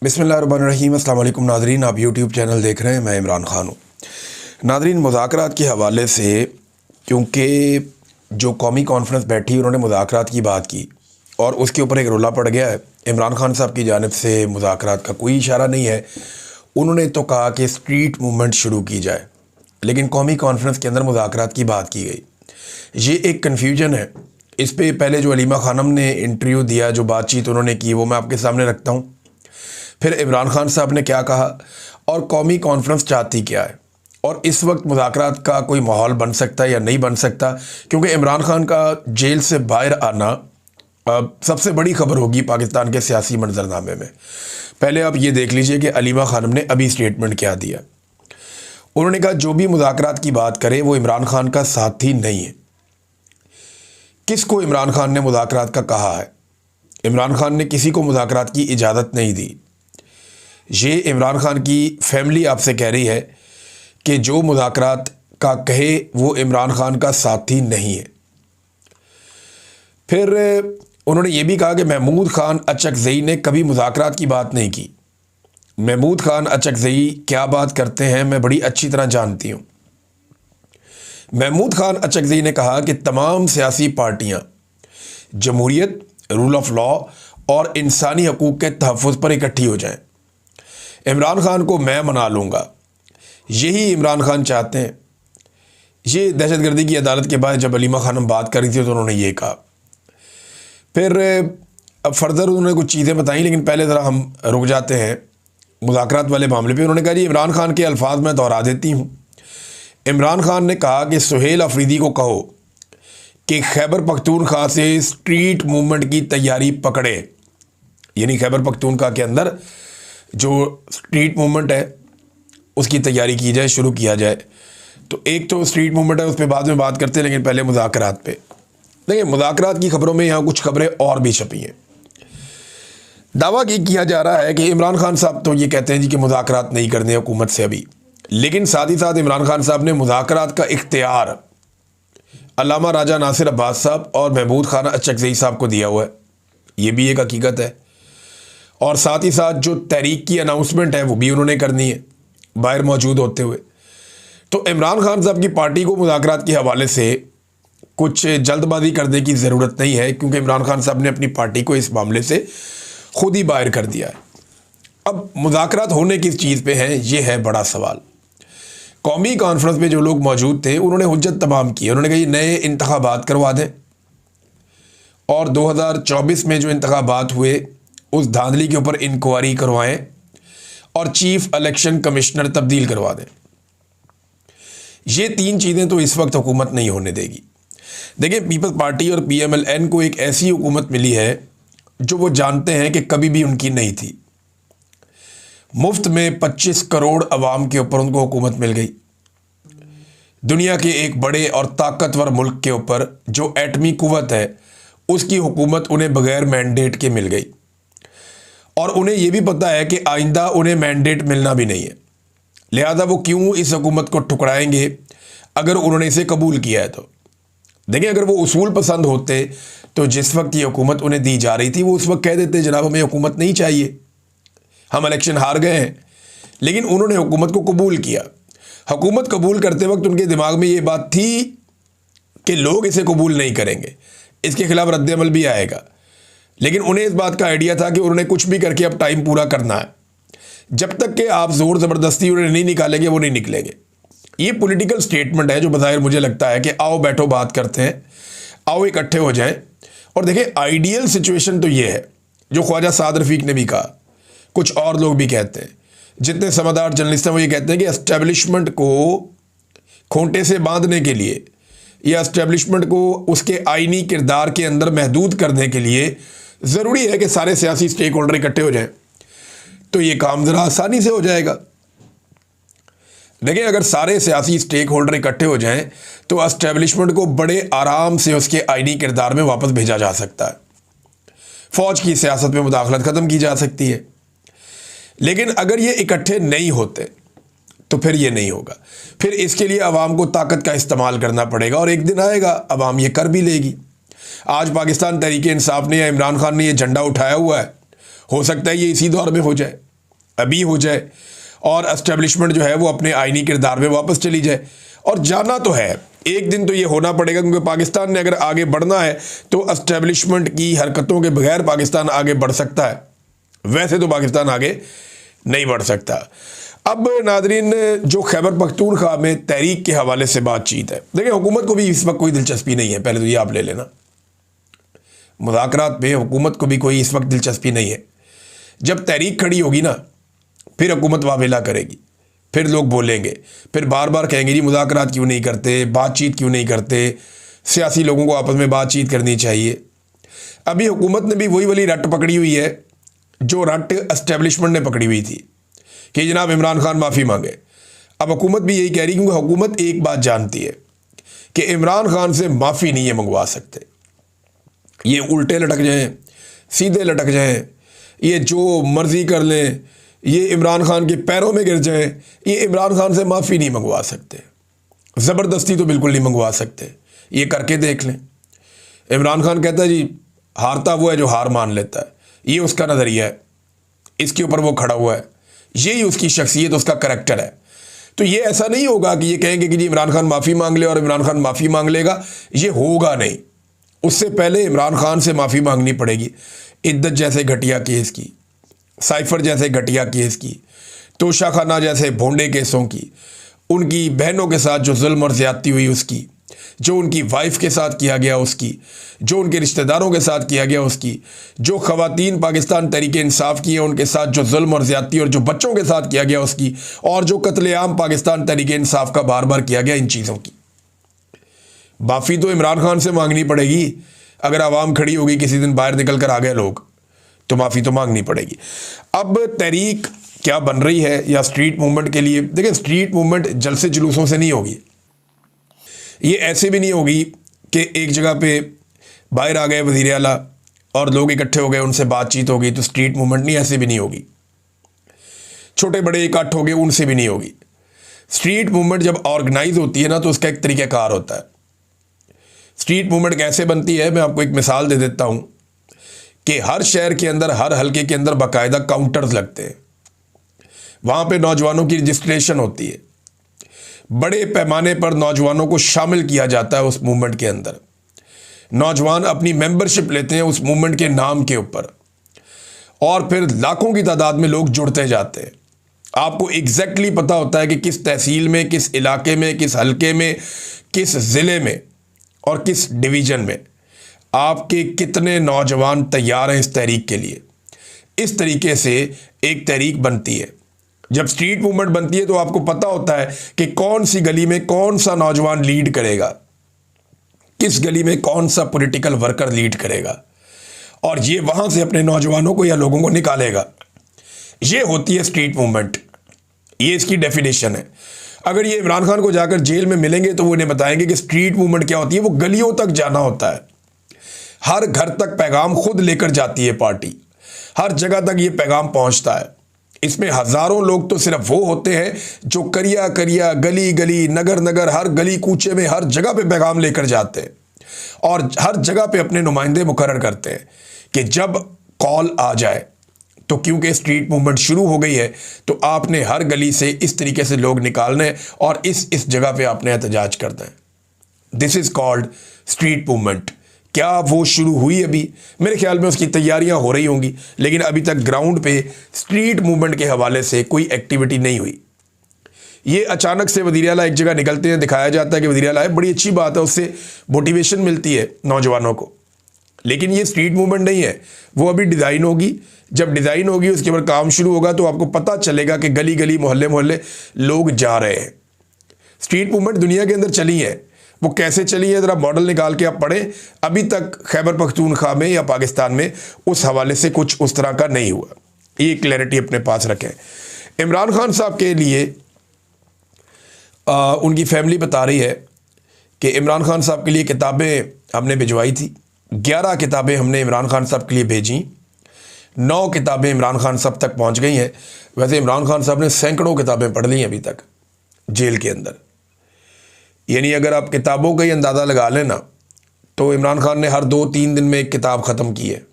बिस्मिल्लाहिर्रहमानिर्रहीम। अस्सलाम वालेकुम नादरीन, आप यूट्यूब चैनल देख रहे हैं, मैं इमरान ख़ान हूँ। नादरीन, मुज़ाकरात के हवाले से क्योंकि जो कौमी कॉन्फ्रेंस बैठी उन्होंने मुज़ाकरात की बात की और उसके ऊपर एक रोला पड़ गया है। इमरान खान साहब की जानिब से मुज़ाकरात का कोई इशारा नहीं है। उन्होंने तो कहा कि स्ट्रीट मूवमेंट शुरू की जाए, लेकिन कौमी कॉन्फ्रेंस के अंदर मुज़ाकरात की बात की गई। ये एक कन्फ्यूजन है। इस पे पहले जो अलीमा खानम ने इंटरव्यू दिया, जो बातचीत उन्होंने की, वो मैं आपके सामने रखता हूँ। फिर इमरान खान साहब ने क्या कहा और कौमी कॉन्फ्रेंस चाहती क्या है, और इस वक्त मुज़ाकरात का कोई माहौल बन सकता है या नहीं बन सकता, क्योंकि इमरान खान का जेल से बाहर आना सबसे बड़ी खबर होगी पाकिस्तान के सियासी मंजरनामे में। पहले आप ये देख लीजिए कि अलीमा खानम ने अभी स्टेटमेंट क्या दिया। उन्होंने कहा जो भी मुज़ाकरात की बात करे वो इमरान खान का साथी नहीं है। किसको इमरान खान ने मुज़ाकरात का कहा है? इमरान खान ने किसी को मुज़ाकरात की इजाज़त नहीं दी। ये इमरान खान की फैमिली आपसे कह रही है कि जो मुज़ाकरात का कहे वो इमरान खान का साथी नहीं है। फिर उन्होंने ये भी कहा कि महमूद खान अचकज़ई ने कभी मुज़ाकरात की बात नहीं की। महमूद खान अचकज़ई क्या बात करते हैं मैं बड़ी अच्छी तरह जानती हूँ। महमूद खान अचकज़ई ने कहा कि तमाम सियासी पार्टियाँ जमहूरियत, रूल ऑफ लॉ और इंसानी हकूक़ के तहफ़्फ़ुज़ पर इकट्ठी हो जाएं। इमरान खान को मैं मना लूँगा, यही इमरान खान चाहते हैं। ये दहशतगर्दी की अदालत के बाद जब अलीमा खानम बात कर रही थी तो उन्होंने ये कहा। फिर अब फर्दर उन्होंने कुछ चीज़ें बताई, लेकिन पहले ज़रा हम रुक जाते हैं मुज़ाकरात वाले मामले पे। उन्होंने कहा जी इमरान खान के अल्फाज मैं दोहरा देती हूँ। इमरान खान ने कहा कि सुहेल अफरीदी को कहो कि खैबर पख्तूनख्वा से स्ट्रीट मूवमेंट की तैयारी पकड़े, यानी खैबर पख्तूनख्वा के अंदर जो स्ट्रीट मूवमेंट है उसकी तैयारी की जाए, शुरू किया जाए। तो एक तो स्ट्रीट मूवमेंट है, उस पर बाद में बात करते हैं, लेकिन पहले मुज़ाकरात पे देखिए। मुज़ाकरात की खबरों में यहाँ कुछ खबरें और भी छपी हैं। दावा ये किया जा रहा है कि इमरान खान साहब तो ये कहते हैं जी कि मुज़ाकरात नहीं करने हुकूमत से अभी, लेकिन साथ ही साथ इमरान खान साहब ने मुज़ाकरात का इख्तियार अल्लामा राजा नासिर अब्बास साहब और महमूद खान अचकज़ई साहब को दिया हुआ है। ये भी एक हकीकत है। और साथ ही साथ जो तहरीक की अनाउंसमेंट है वो भी उन्होंने करनी है बाहर मौजूद होते हुए। तो इमरान खान साहब की पार्टी को मुज़ाकरात के हवाले से कुछ जल्दबाजी करने की ज़रूरत नहीं है, क्योंकि इमरान खान साहब ने अपनी पार्टी को इस मामले से खुद ही बाहर कर दिया है। अब मुज़ाकरात होने किस चीज़ पे हैं, ये है बड़ा सवाल। कौमी कॉन्फ्रेंस में जो लोग मौजूद थे उन्होंने हुज्जत तमाम की। उन्होंने कहा नए इंतखाबात करवा दें और 2024 में जो इंतखाबात हुए उस धांधली के ऊपर इंक्वायरी करवाएं और चीफ इलेक्शन कमिश्नर तब्दील करवा दें। ये तीन चीज़ें तो इस वक्त हुकूमत नहीं होने देगी। देखिए, पीपल्स पार्टी और PMLN को एक ऐसी हुकूमत मिली है जो वो जानते हैं कि कभी भी उनकी नहीं थी। मुफ्त में 25 करोड़ अवाम के ऊपर उनको हुकूमत मिल गई। दुनिया के एक बड़े और ताकतवर मुल्क के ऊपर जो एटमी कुव्वत है उसकी हुकूमत उन्हें बगैर मैंडेट के मिल गई, और उन्हें यह भी पता है कि आइंदा उन्हें मैंडेट मिलना भी नहीं है। लिहाजा वो क्यों इस हुकूमत को ठुकराएंगे अगर उन्होंने इसे कबूल किया है तो। देखिए, अगर वो उसूल पसंद होते तो जिस वक्त ये हुकूमत उन्हें दी जा रही थी वो उस वक्त कह देते जनाब हमें हुकूमत नहीं चाहिए, हम इलेक्शन हार गए हैं। लेकिन उन्होंने हुकूमत को कबूल किया। हुकूमत कबूल करते वक्त उनके दिमाग में ये बात थी कि लोग इसे कबूल नहीं करेंगे, इसके खिलाफ रद्द-ए-अमल भी आएगा। लेकिन उन्हें इस बात का आइडिया था कि उन्होंने कुछ भी करके अब टाइम पूरा करना है। जब तक कि आप ज़ोर ज़बरदस्ती उन्हें नहीं निकालेंगे वो नहीं निकलेंगे। ये पॉलिटिकल स्टेटमेंट है जो बज़ाहिर मुझे लगता है कि आओ बैठो बात करते हैं, आओ इकट्ठे हो जाएं। और देखिए, आइडियल सिचुएशन तो ये है जो ख्वाजा साद रफ़ीक ने भी कहा, कुछ और लोग भी कहते हैं, जितने समझदार जर्नलिस्ट हैं वो ये कहते हैं कि एस्टेब्लिशमेंट को खूंटे से बांधने के लिए या एस्टेब्लिशमेंट को उसके आईनी किरदार के अंदर महदूद करने के लिए ज़रूरी है कि सारे सियासी स्टेक होल्डर इकट्ठे हो जाएं, तो ये काम ज़रा आसानी से हो जाएगा। देखिए, अगर सारे सियासी स्टेक होल्डर इकट्ठे हो जाएं तो एस्टेब्लिशमेंट को बड़े आराम से उसके आईनी किरदार में वापस भेजा जा सकता है। फ़ौज की सियासत में मुदाखलत ख़त्म की जा सकती है। लेकिन अगर ये इकट्ठे नहीं होते तो फिर ये नहीं होगा। फिर इसके लिए अवाम को ताकत का इस्तेमाल करना पड़ेगा, और एक दिन आएगा अवाम ये कर भी लेगी। आज पाकिस्तान तहरीक इंसाफ ने या इमरान खान ने ये झंडा उठाया हुआ है, हो सकता है ये इसी दौर में हो जाए। अभी हो जाए और एस्टेब्लिशमेंट जो है वो अपने आईनी किरदार में वापस चली जाए। और जाना तो है, एक दिन तो ये होना पड़ेगा, क्योंकि पाकिस्तान ने अगर आगे बढ़ना है तो एस्टेब्लिशमेंट की हरकतों के बगैर पाकिस्तान आगे बढ़ सकता है, वैसे तो पाकिस्तान आगे नहीं बढ़ सकता। अब नादरीन, जो खैबर पख्तूनख्वा में तहरीक के हवाले से बातचीत है, देखिए हुकूमत को भी इस वक्त कोई दिलचस्पी नहीं है, पहले तो ये आप ले लेना, मुज़ाकरात में हुकूमत को भी कोई इस वक्त दिलचस्पी नहीं है। जब तहरीक खड़ी होगी ना, फिर हुकूमत वावेला करेगी, फिर लोग बोलेंगे, फिर बार बार कहेंगे जी मुज़ाकरात क्यों नहीं करते, बातचीत क्यों नहीं करते, सियासी लोगों को आपस में बातचीत करनी चाहिए। अभी हुकूमत ने भी वही वाली रट पकड़ी हुई है जो रट एस्टेब्लिशमेंट ने पकड़ी हुई थी कि जनाब इमरान खान माफ़ी मांगे। अब हुकूमत भी यही कह रही, क्योंकि हुकूमत एक बात जानती है कि इमरान खान से माफ़ी नहीं है मंगवा सकते। ये उल्टे लटक जाएं, सीधे लटक जाएं, ये जो मर्ज़ी कर लें, ये इमरान खान के पैरों में गिर जाएं, ये इमरान खान से माफ़ी नहीं मंगवा सकते। ज़बरदस्ती तो बिल्कुल नहीं मंगवा सकते, ये करके देख लें। इमरान खान कहता है जी हारता वो है जो हार मान लेता है, ये उसका नज़रिया है, इसके ऊपर वो खड़ा हुआ है, यही उसकी शख्सियत, उसका करैक्टर है। तो ये ऐसा नहीं होगा कि ये कहेंगे कि जी इमरान खान माफ़ी मांग ले और इमरान खान माफ़ी मांग लेगा, ये होगा नहीं। उससे पहले इमरान खान से माफ़ी मांगनी पड़ेगी इद्दत जैसे घटिया केस की, साइफर जैसे घटिया केस की, तोशा खाना जैसे भोंडे केसों की, उनकी बहनों के साथ जो जुल्म और ज़्यादती हुई उसकी, जो उनकी वाइफ के साथ किया गया उसकी, जो उनके रिश्तेदारों के साथ किया गया उसकी, जो ख़वातीन पाकिस्तान तहरीक इंसाफ की हैं उनके साथ जो जुल्म और ज़्यादती और जो बच्चों के साथ किया गया उसकी, और जो कत्लेआम पाकिस्तान तहरीक इंसाफ का बार बार किया गया, इन चीज़ों की माफ़ी तो इमरान खान से मांगनी पड़ेगी। अगर आवाम खड़ी होगी, किसी दिन बाहर निकल कर आ गए लोग, तो माफ़ी तो मांगनी पड़ेगी। अब तहरीक क्या बन रही है या स्ट्रीट मूवमेंट के लिए, देखिए स्ट्रीट मूवमेंट जलसे जुलूसों से नहीं होगी, ये ऐसे भी नहीं होगी कि एक जगह पे बाहर आ गए वज़ीर आला और लोग इकट्ठे हो गए, उनसे बातचीत होगी, तो स्ट्रीट मूवमेंट नहीं, ऐसे भी नहीं होगी। छोटे बड़े इकट्ठ हो गए, उनसे भी नहीं होगी। स्ट्रीट मूवमेंट जब ऑर्गेनाइज होती है ना, तो उसका एक तरीक़ाकार होता है। स्ट्रीट मूवमेंट कैसे बनती है, मैं आपको एक मिसाल दे देता हूँ कि हर शहर के अंदर, हर हलके के अंदर बाकायदा काउंटर्स लगते हैं, वहाँ पे नौजवानों की रजिस्ट्रेशन होती है, बड़े पैमाने पर नौजवानों को शामिल किया जाता है उस मूवमेंट के अंदर। नौजवान अपनी मेंबरशिप लेते हैं उस मूवमेंट के नाम के ऊपर, और फिर लाखों की तादाद में लोग जुड़ते जाते हैं। आपको एग्जैक्टली पता होता है कि किस तहसील में, किस इलाके में, किस हलके में, किस ज़िले में और किस डिवीज़न में आपके कितने नौजवान तैयार हैं इस तहरीक के लिए। इस तरीके से एक तहरीक बनती है। जब स्ट्रीट मूवमेंट बनती है तो आपको पता होता है कि कौन सी गली में कौन सा नौजवान लीड करेगा, किस गली में कौन सा पॉलिटिकल वर्कर लीड करेगा, और ये वहाँ से अपने नौजवानों को या लोगों को निकालेगा। ये होती है स्ट्रीट मूवमेंट, ये इसकी डेफिनेशन है। अगर ये इमरान खान को जाकर जेल में मिलेंगे तो वो उन्हें बताएंगे कि स्ट्रीट मूवमेंट क्या होती है। वो गलियों तक जाना होता है, हर घर तक पैगाम खुद लेकर जाती है पार्टी, हर जगह तक ये पैगाम पहुंचता है। इसमें हज़ारों लोग तो सिर्फ वो होते हैं जो करिया करिया, गली गली, नगर नगर, हर गली कूचे में, हर जगह पे पैगाम लेकर जाते हैं और हर जगह पे अपने नुमाइंदे मुकर्रर करते हैं कि जब कॉल आ जाए, तो क्योंकि स्ट्रीट मूवमेंट शुरू हो गई है तो आपने हर गली से इस तरीके से लोग निकालने हैं और इस जगह पे आपने एहतजाज करना है। This is called street movement. क्या वो शुरू हुई? अभी मेरे ख्याल में उसकी तैयारियां हो रही होंगी, लेकिन अभी तक ग्राउंड पे स्ट्रीट मूवमेंट के हवाले से कोई एक्टिविटी नहीं हुई। ये अचानक से वज़ीर आला एक जगह निकलते हैं, दिखाया जाता है कि वज़ीर आला है, बड़ी अच्छी बात है, उससे मोटिवेशन मिलती है नौजवानों को, लेकिन ये स्ट्रीट मूवमेंट नहीं है। वो अभी डिज़ाइन होगी, जब डिज़ाइन होगी उसके बाद काम शुरू होगा तो आपको पता चलेगा कि गली गली, मोहल्ले मोहल्ले लोग जा रहे हैं। स्ट्रीट मूवमेंट दुनिया के अंदर चली है, वो कैसे चली है ज़रा मॉडल निकाल के आप पढ़ें। अभी तक खैबर पख्तूनख्वा में या पाकिस्तान में उस हवाले से कुछ उस तरह का नहीं हुआ। ये क्लैरिटी अपने पास रखें। इमरान खान साहब के लिए उनकी फैमिली बता रही है कि इमरान खान साहब के लिए किताबें हमने भिजवाई थी, 11 किताबें हमने इमरान खान साहब के लिए भेजी, 9 किताबें इमरान खान साहब तक पहुंच गई हैं। वैसे इमरान खान साहब ने सैकड़ों किताबें पढ़ ली हैं अभी तक जेल के अंदर। यानी अगर आप किताबों का ही अंदाज़ा लगा लें ना, तो इमरान खान ने हर 2-3 दिन में एक किताब ख़त्म की है।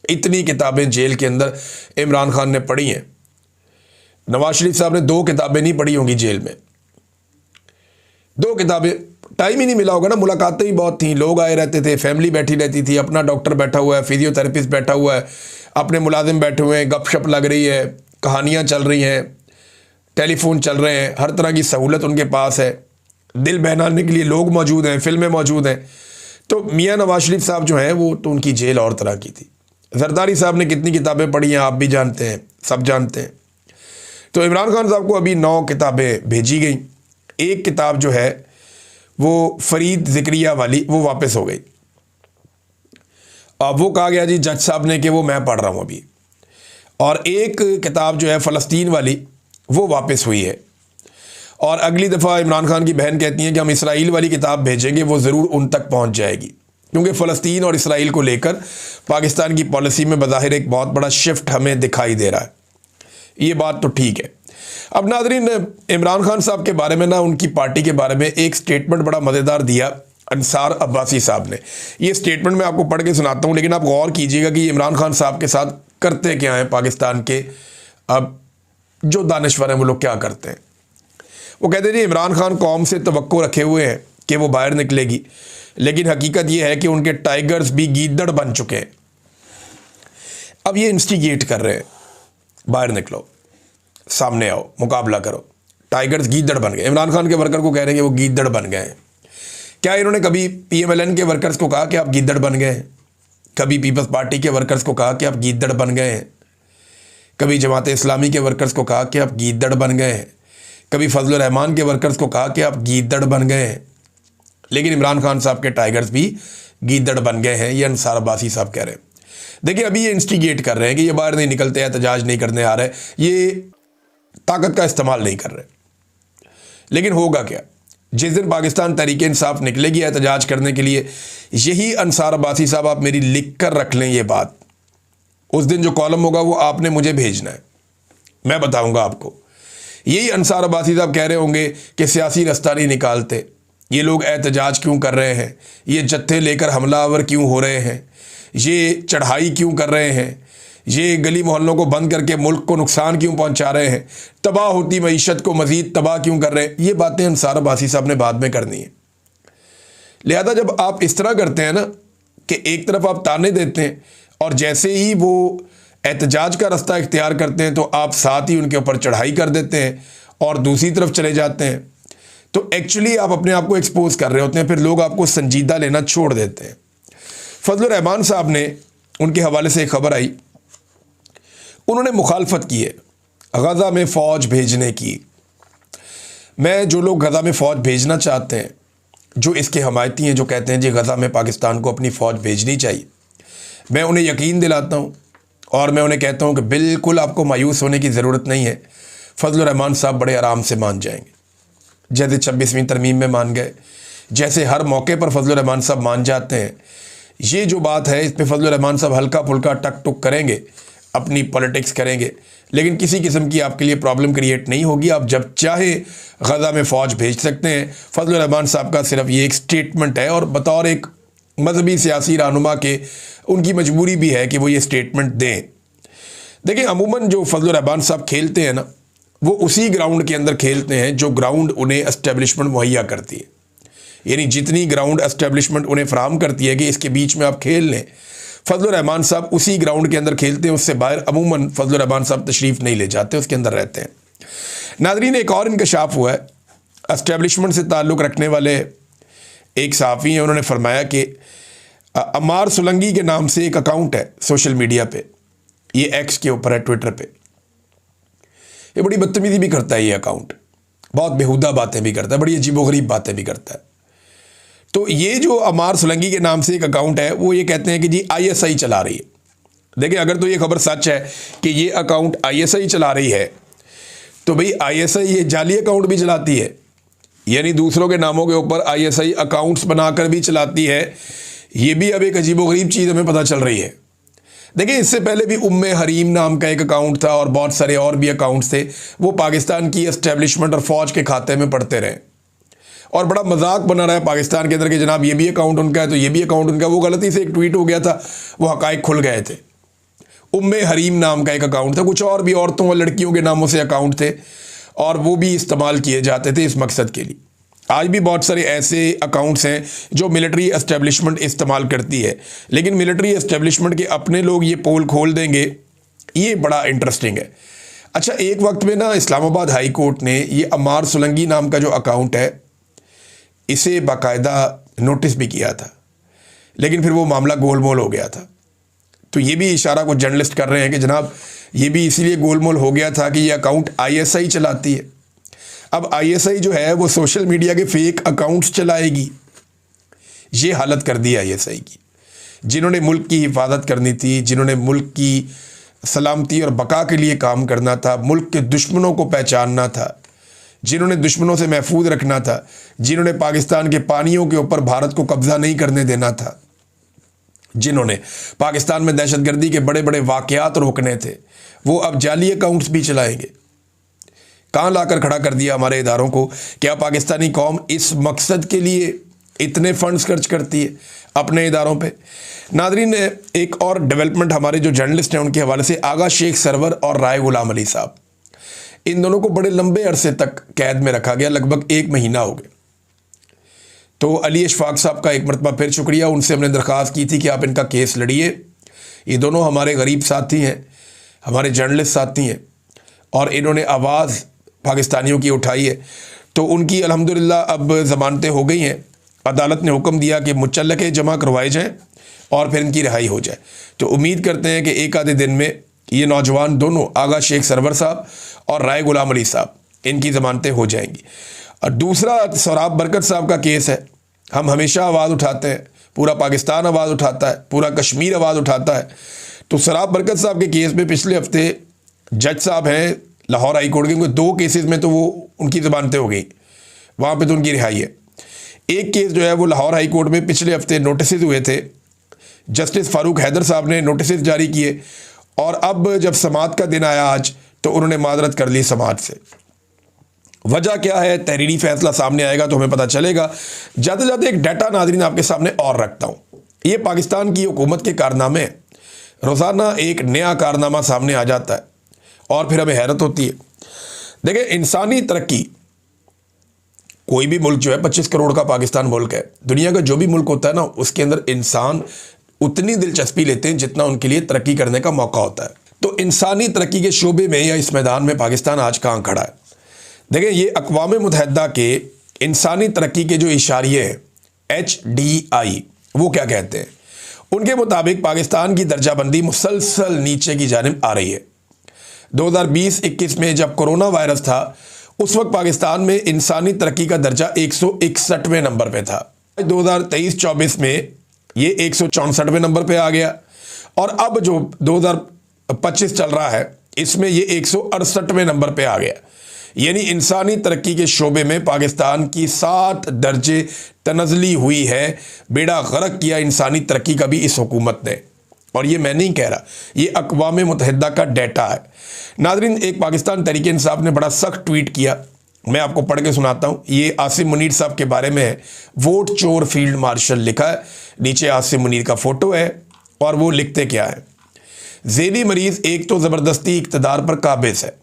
इतनी किताबें जेल के अंदर इमरान खान ने पढ़ी हैं। नवाज शरीफ साहब ने 2 किताबें नहीं पढ़ी होंगी जेल में, 2 किताबें, टाइम ही नहीं मिला होगा ना, मुलाकातें ही बहुत थी, लोग आए रहते थे, फैमिली बैठी रहती थी, अपना डॉक्टर बैठा हुआ है, फिजियोथेरेपिस्ट बैठा हुआ है, अपने मुलाजिम बैठे हुए हैं, गपशप लग रही है, कहानियाँ चल रही हैं, टेलीफोन चल रहे हैं, हर तरह की सहूलत उनके पास है, दिल बहलाने के लिए लोग मौजूद हैं, फिल्में मौजूद हैं। तो मियाँ नवाज शरीफ साहब जो हैं वो तो उनकी जेल और तरह की थी। जरदारी साहब ने कितनी किताबें पढ़ी हैं आप भी जानते हैं, सब जानते हैं। तो इमरान खान साहब को अभी 9 किताबें भेजी गई, एक किताब जो है वो फरीद ज़िक्रिया वाली वो वापस हो गई। अब वो कहा गया जी जज साहब ने कि वो मैं पढ़ रहा हूँ अभी, और एक किताब जो है फ़लस्तीन वाली वो वापस हुई है। और अगली दफ़ा इमरान खान की बहन कहती हैं कि हम इसराइल वाली किताब भेजेंगे, वो ज़रूर उन तक पहुँच जाएगी, क्योंकि फ़लस्तीन और इसराइल को लेकर पाकिस्तान की पॉलिसी में बज़ाहिर एक बहुत बड़ा शिफ्ट हमें दिखाई दे रहा है। ये बात तो ठीक है। अब नाज़रीन, इमरान खान साहब के बारे में ना, उनकी पार्टी के बारे में एक स्टेटमेंट बड़ा मज़ेदार दिया अंसार अब्बासी साहब ने। ये स्टेटमेंट मैं आपको पढ़ के सुनाता हूँ, लेकिन आप गौर कीजिएगा कि इमरान खान साहब के साथ करते क्या हैं पाकिस्तान के अब जो दानिश्वर हैं, वो लोग क्या करते हैं। वो कहते हैं जी इमरान खान कौम से तवक्को रखे हुए हैं कि वो बाहर निकलेगी, लेकिन हकीकत ये है कि उनके टाइगर्स भी गीदड़ बन चुके हैं। अब ये इंस्टिगेट कर रहे हैं, बाहर निकलो, सामने आओ, मुकाबला करो। टाइगर्स गीदड़ बन गए, इमरान खान के वर्कर को कह रहे हैं कि वो गीदड़ बन गए हैं। क्या इन्होंने कभी PMLN के वर्कर्स को कहा कि आप गीदड़ बन गए हैं? कभी पीपल्स पार्टी के वर्कर्स को कहा कि आप गीदड़ बन गए हैं? कभी जमात इस्लामी के वर्कर्स को कहा कि आप गीदड़ बन गए हैं? कभी फजलुर रहमान के वर्कर्स को कहा कि आप गीदड़ बन गए हैं? लेकिन इमरान खान साहब के टाइगर्स भी गीदड़ बन गए हैं, ये अंसार अब्बासी साहब कह रहे हैं। देखिए अभी ये इंस्टिगेट कर रहे हैं कि ये बाहर नहीं निकलते, एहतजाज नहीं करने आ रहे, ये ताकत का इस्तेमाल नहीं कर रहे। लेकिन होगा क्या, जिस दिन पाकिस्तान तहरीक इंसाफ निकलेगी एहतजाज करने के लिए, यही अंसार अब्बासी साहब आप मेरी लिख कर रख लें ये बात, उस दिन जो कॉलम होगा वो आपने मुझे भेजना है, मैं बताऊंगा आपको। यही अंसार अब्बासी साहब कह रहे होंगे कि सियासी रास्ता नहीं निकालते, ये लोग एहतजाज क्यों कर रहे हैं, ये जत्थे लेकर हमलावर क्यों हो रहे हैं, ये चढ़ाई क्यों कर रहे हैं, ये गली मोहल्लों को बंद करके मुल्क को नुकसान क्यों पहुंचा रहे हैं, तबाह होती मईशत को मज़ीद तबाह क्यों कर रहे हैं। ये बातें अंसार अब्बासी साहब ने बाद में करनी है। लिहाजा जब आप इस तरह करते हैं ना कि एक तरफ आप ताने देते हैं और जैसे ही वो एहतजाज का रास्ता इख्तियार करते हैं तो आप साथ ही उनके ऊपर चढ़ाई कर देते हैं और दूसरी तरफ चले जाते हैं, तो एक्चुअली आप अपने आप को एक्सपोज कर रहे होते हैं, फिर लोग आपको संजीदा लेना छोड़ देते हैं। फजलुर रहमान साहब ने, उनके हवाले से एक खबर आई, उन्होंने मुखालफत की है गज़ा में फ़ौज भेजने की। मैं जो लोग गज़ा में फ़ौज भेजना चाहते हैं, जो इसके हमायती हैं, जो कहते हैं जी गज़ा में पाकिस्तान को अपनी फ़ौज भेजनी चाहिए, मैं उन्हें यकीन दिलाता हूँ और मैं उन्हें कहता हूँ कि बिल्कुल आपको मायूस होने की ज़रूरत नहीं है। फजलुर रहमान साहब बड़े आराम से मान जाएंगे, जैसे 26वीं तरमीम में मान गए, जैसे हर मौके पर फजलुर रहमान साहब मान जाते हैं। ये जो बात है इस पर फजलुर रहमान साहब हल्का फुल्का टक टुक करेंगे, अपनी पॉलिटिक्स करेंगे, लेकिन किसी किस्म की आपके लिए प्रॉब्लम क्रिएट नहीं होगी। आप जब चाहे गज़ा में फ़ौज भेज सकते हैं। फजलुर रहमान साहब का सिर्फ ये एक स्टेटमेंट है और बतौर एक मजहबी सियासी रहनुमा के उनकी मजबूरी भी है कि वो ये स्टेटमेंट दें। देखिए अमूमन जो फजलुर रहमान साहब खेलते हैं ना, वो उसी ग्राउंड के अंदर खेलते हैं जो ग्राउंड उन्हें एस्टेब्लिशमेंट मुहैया करती है। यानी जितनी ग्राउंड एस्टेब्लिशमेंट उन्हें फराहम करती है कि इसके बीच में आप खेल लें, फजलुर रहमान साहब उसी ग्राउंड के अंदर खेलते हैं, उससे बाहर अमूमन फजलुर रहमान साहब तशरीफ़ नहीं ले जाते, उसके अंदर रहते हैं। नाज़रीन, एक और इंकशाफ हुआ है, एस्टेब्लिशमेंट से ताल्लुक़ रखने वाले एक सहाफ़ी हैं, उन्होंने फरमाया कि अमार सुलंगी के नाम से एक अकाउंट है सोशल मीडिया पे, ये एक्स के ऊपर है, ट्विटर पे। ये बड़ी बदतमीज़ी भी करता है, ये अकाउंट बहुत बेहुदा बातें भी करता है, बड़ी अजीबोगरीब बातें भी करता है। तो ये जो अमार सुलंगी के नाम से एक अकाउंट है, वो ये कहते हैं कि जी ISI चला रही है। देखिए अगर तो ये खबर सच है कि ये अकाउंट ISI चला रही है, तो भाई ISI ये जाली अकाउंट भी चलाती है, यानी दूसरों के नामों के ऊपर ISI अकाउंट्स बनाकर भी चलाती है। ये भी अब एक अजीबोगरीब चीज़ हमें पता चल रही है। देखिए इससे पहले भी उम्मे हरीम नाम का एक अकाउंट था और बहुत सारे और भी अकाउंट्स थे, वो पाकिस्तान की एस्टेब्लिशमेंट और फ़ौज के खाते में पड़ते रहे और बड़ा मजाक बना रहा है पाकिस्तान के अंदर कि जनाब ये भी अकाउंट उनका है तो ये भी अकाउंट उनका। वो गलती से एक ट्वीट हो गया था, वो हकायक खुल गए थे, उम्मे हरीम नाम का एक अकाउंट था, कुछ और भी औरतों और लड़कियों के नामों से अकाउंट थे और वो भी इस्तेमाल किए जाते थे इस मकसद के लिए। आज भी बहुत सारे ऐसे अकाउंट्स हैं जो मिलिट्री एस्टेब्लिशमेंट इस्तेमाल करती है, लेकिन मिलिट्री एस्टेब्लिशमेंट के अपने लोग ये पोल खोल देंगे, ये बड़ा इंटरेस्टिंग है। अच्छा, एक वक्त में ना इस्लामाबाद हाई कोर्ट ने ये अमार सुलंगी नाम का जो अकाउंट है इसे बाकायदा नोटिस भी किया था, लेकिन फिर वो मामला गोलमोल हो गया था। तो ये भी इशारा कुछ जर्नलिस्ट कर रहे हैं कि जनाब ये भी इसीलिए गोलमोल हो गया था कि ये अकाउंट आईएसआई चलाती है। अब आईएसआई जो है वो सोशल मीडिया के फेक अकाउंट्स चलाएगी। ये हालत कर दी आईएसआई की। जिन्होंने मुल्क की हिफाजत करनी थी, जिन्होंने मुल्क की सलामती और बका के लिए काम करना था, मुल्क के दुश्मनों को पहचानना था, जिन्होंने दुश्मनों से महफूज रखना था, जिन्होंने पाकिस्तान के पानियों के ऊपर भारत को कब्जा नहीं करने देना था, जिन्होंने पाकिस्तान में दहशतगर्दी के बड़े बड़े वाक़यात रोकने थे, वो अब जाली अकाउंट्स भी चलाएंगे। कहाँ लाकर खड़ा कर दिया हमारे इदारों को। क्या पाकिस्तानी कौम इस मकसद के लिए इतने फंड्स खर्च करती है अपने इदारों पे? नादरीन, एक और डेवलपमेंट हमारे जो जर्नलिस्ट हैं उनके हवाले से, आगा शेख सरवर और राय गुलाम अली साहब, इन दोनों को बड़े लंबे अरसे तक कैद में रखा गया, लगभग 1 महीना हो गया। तो अली अशफाक साहब का एक मरतबा फिर शुक्रिया, उनसे हमने दरख्वास्त की थी कि आप इनका केस लड़िए। ये दोनों हमारे गरीब साथी हैं, हमारे जर्नलिस्ट साथी हैं और इन्होंने आवाज़ पाकिस्तानियों की उठाई है। तो उनकी अल्हम्दुलिल्लाह अब ज़मानतें हो गई हैं। अदालत ने हुक्म दिया कि मुचल्लके जमा करवाए जाएँ और फिर इनकी रिहाई हो जाए। तो उम्मीद करते हैं कि एक आधे दिन में ये नौजवान दोनों, आगा शेख सरवर साहब और राय गुलाम अली साहब, इनकी ज़मानतें हो जाएंगी। और दूसरा सौराब बरकत साहब का केस है। हम हमेशा आवाज़ उठाते हैं, पूरा पाकिस्तान आवाज़ उठाता है, पूरा कश्मीर आवाज़ उठाता है। तो सौराब बरकत साहब के केस में पिछले हफ्ते जज साहब हैं लाहौर हाई कोर्ट के, उनके 2 केसेस में तो वो उनकी ज़मानतें हो गई, वहाँ पे तो उनकी रिहाई है। एक केस जो है वो लाहौर हाई कोर्ट में पिछले हफ्ते नोटिस हुए थे, जस्टिस फारूक हैदर साहब ने नोटिस जारी किए और अब जब समाअत का दिन आया आज, तो उन्होंने माजरत कर ली समाअत से। वजह क्या है, तहरीरी फैसला सामने आएगा तो हमें पता चलेगा। जाते जाते एक डाटा नाज़रीन आपके सामने और रखता हूँ। ये पाकिस्तान की हुकूमत के कारनामे हैं। रोज़ाना एक नया कारनामा सामने आ जाता है और फिर हमें हैरत होती है। देखिए, इंसानी तरक्की, कोई भी मुल्क जो है 25 करोड़ का पाकिस्तान मुल्क है, दुनिया का जो भी मुल्क होता है ना, उसके अंदर इंसान उतनी दिलचस्पी लेते हैं जितना उनके लिए तरक्की करने का मौका होता है। तो इंसानी तरक्की के शोबे में या इस मैदान में पाकिस्तान आज कहाँ खड़ा है? देखिए, ये अक़वाम मुत्तहिदा के इंसानी तरक्की के जो इशारे हैं HDI, वो क्या कहते हैं? उनके मुताबिक पाकिस्तान की दर्जाबंदी मुसलसल नीचे की जानिब आ रही है। 2020-21 में जब कोरोना वायरस था, उस वक्त पाकिस्तान में इंसानी तरक्की का दर्जा 161वें नंबर पे था। 2023-24 में ये 164वें नंबर पे आ गया और अब जो 2025 चल रहा है, इसमें ये 168वें नंबर पे आ गया। यानी इंसानी तरक्की के शोबे में पाकिस्तान की 7 दर्जे तनज़ली हुई है। बेड़ा गर्क किया इंसानी तरक्की का भी इस हुकूमत ने, और ये मैं नहीं कह रहा, ये अक़वाम मुत्तहिदा का डेटा है। नाज़रीन, एक पाकिस्तान तहरीक इंसाफ ने बड़ा सख्त ट्वीट किया, मैं आपको पढ़ के सुनाता हूँ। ये आसिम मुनीर साहब के बारे में है। वोट चोर फील्ड मार्शल लिखा है, नीचे आसिम मुनीर का फ़ोटो है और वो लिखते क्या है? ज़ेली मरीज़ एक तो ज़बरदस्ती इक़्तिदार पर काबिज़ है,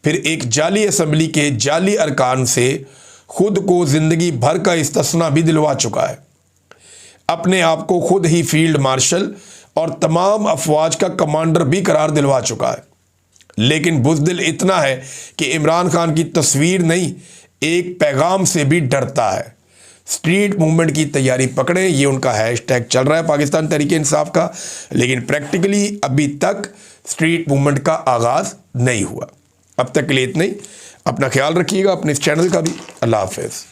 फिर एक जाली असम्बली के जाली अरकान से खुद को ज़िंदगी भर का इस्तिस्ना भी दिलवा चुका है। अपने आप को खुद ही फील्ड मार्शल और तमाम अफवाज का कमांडर भी करार दिलवा चुका है, लेकिन बुज़दिल इतना है कि इमरान खान की तस्वीर नहीं, एक पैगाम से भी डरता है। स्ट्रीट मूवमेंट की तैयारी पकड़े, ये उनका हैशटैग चल रहा है पाकिस्तान तहरीक इंसाफ का, लेकिन प्रैक्टिकली अभी तक स्ट्रीट मूवमेंट का आगाज़ नहीं हुआ। अब तक के लिए इतना ही। अपना ख्याल रखिएगा, अपने इस चैनल का भी। अल्लाह हाफ़िज़।